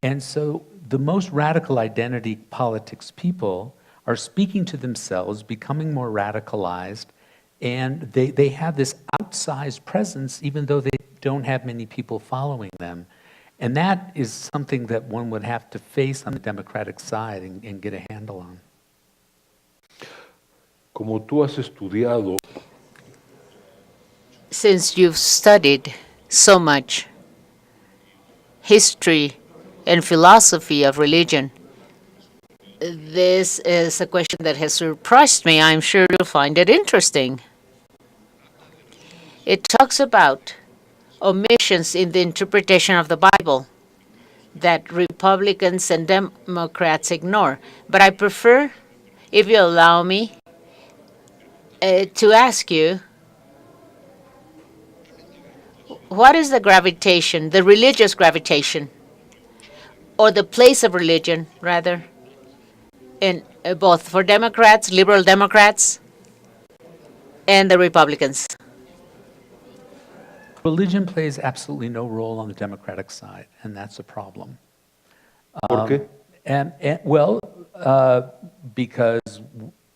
And so the most radical identity politics people are speaking to themselves, becoming more radicalized, and they have this outsized presence even though they don't have many people following them. And that is something that one would have to face on the Democratic side and get a handle on. Como tú has estudiado, Since you've studied so much history and philosophy of religion, this is a question that has surprised me. I'm sure you'll find it interesting. It talks about omissions in the interpretation of the Bible that Republicans and Democrats ignore. But I prefer, if you allow me, to ask you, what is the gravitation, the religious gravitation, or the place of religion, rather, in both for Democrats, liberal Democrats, and the Republicans? Religion plays absolutely no role on the Democratic side, and that's a problem. ¿por qué? Because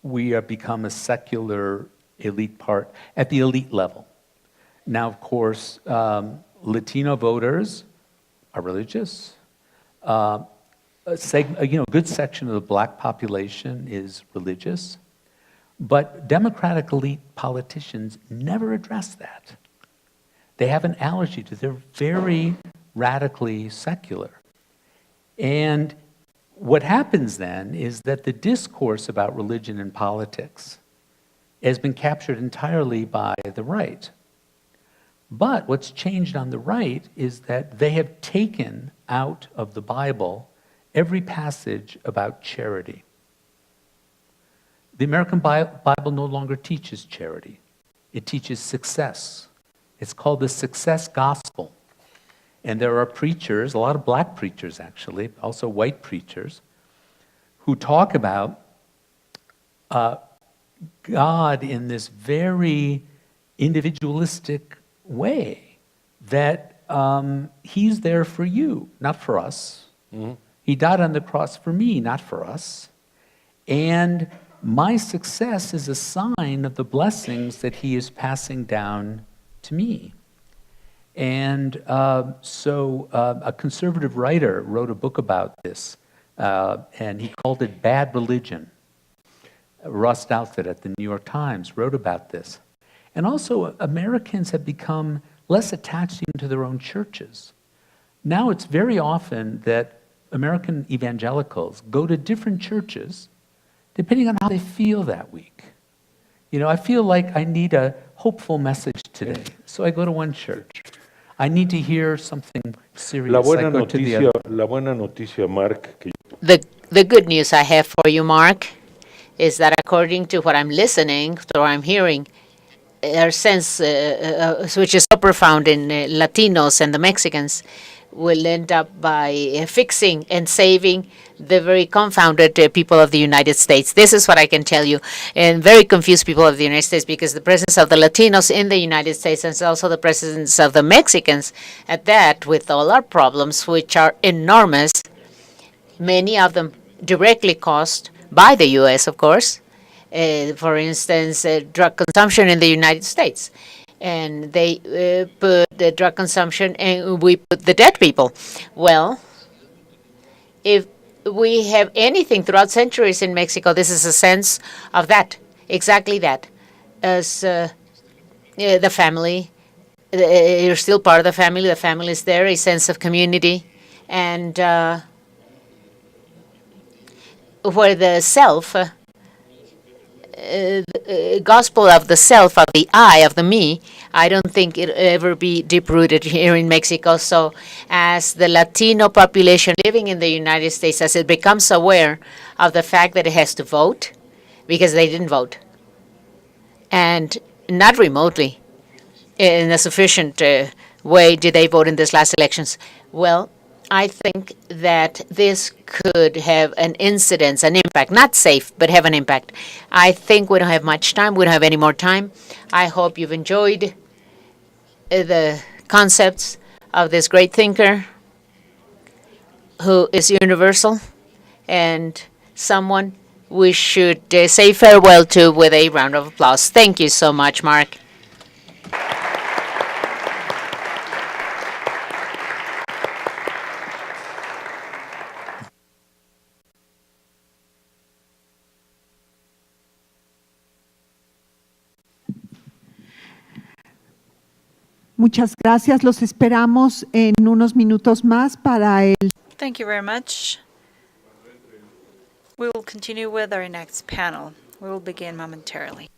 we have become a secular elite part at the elite level. Now, of course, Latino voters are religious. A good section of the black population is religious, but Democratic elite politicians never address that. They have an allergy to it. They're very radically secular. And what happens then is that the discourse about religion and politics has been captured entirely by the right. But what's changed on the right is that they have taken out of the Bible every passage about charity. The American Bible no longer teaches charity. It teaches success. It's called the success gospel. And there are preachers, a lot of black preachers actually, also white preachers, who talk about God in this very individualistic way, that he's there for you, not for us. Mm-hmm. He died on the cross for me, not for us. And my success is a sign of the blessings that he is passing down to me. And so a conservative writer wrote a book about this, and he called it Bad Religion. Russ Douthat at the New York Times wrote about this. And also, Americans have become less attached even to their own churches. Now it's very often that American evangelicals go to different churches depending on how they feel that week. You know, I feel like I need a hopeful message today, so I go to one church. I need to hear something serious. La buena noticia, Mark. The good news I have for you, Mark, is that according to what I'm listening, or I'm hearing, our sense, which is so profound in Latinos and the Mexicans, will end up by fixing and saving the very confounded people of the United States. This is what I can tell you. And very confused people of the United States, because the presence of the Latinos in the United States and also the presence of the Mexicans at that, with all our problems, which are enormous, many of them directly caused by the U.S., of course. For instance, drug consumption in the United States. And they put the drug consumption and we put the dead people. Well, if we have anything throughout centuries in Mexico, this is a sense of that, exactly that. As the family, you're still part of the family is there, a sense of community, and where the self, gospel of the self, of the I, of the me, I don't think it'll ever be deep-rooted here in Mexico. So as the Latino population living in the United States, as it becomes aware of the fact that it has to vote, because they didn't vote, and not remotely in a sufficient way did they vote in these last elections, well, I think that this could have an incidence, an impact, not safe, but have an impact. I think we don't have much time. We don't have any more time. I hope you've enjoyed the concepts of this great thinker who is universal and someone we should say farewell to with a round of applause. Thank you so much, Mark. Muchas gracias. Los esperamos en unos minutos más para el... Thank you very much. We will continue with our next panel. We will begin momentarily.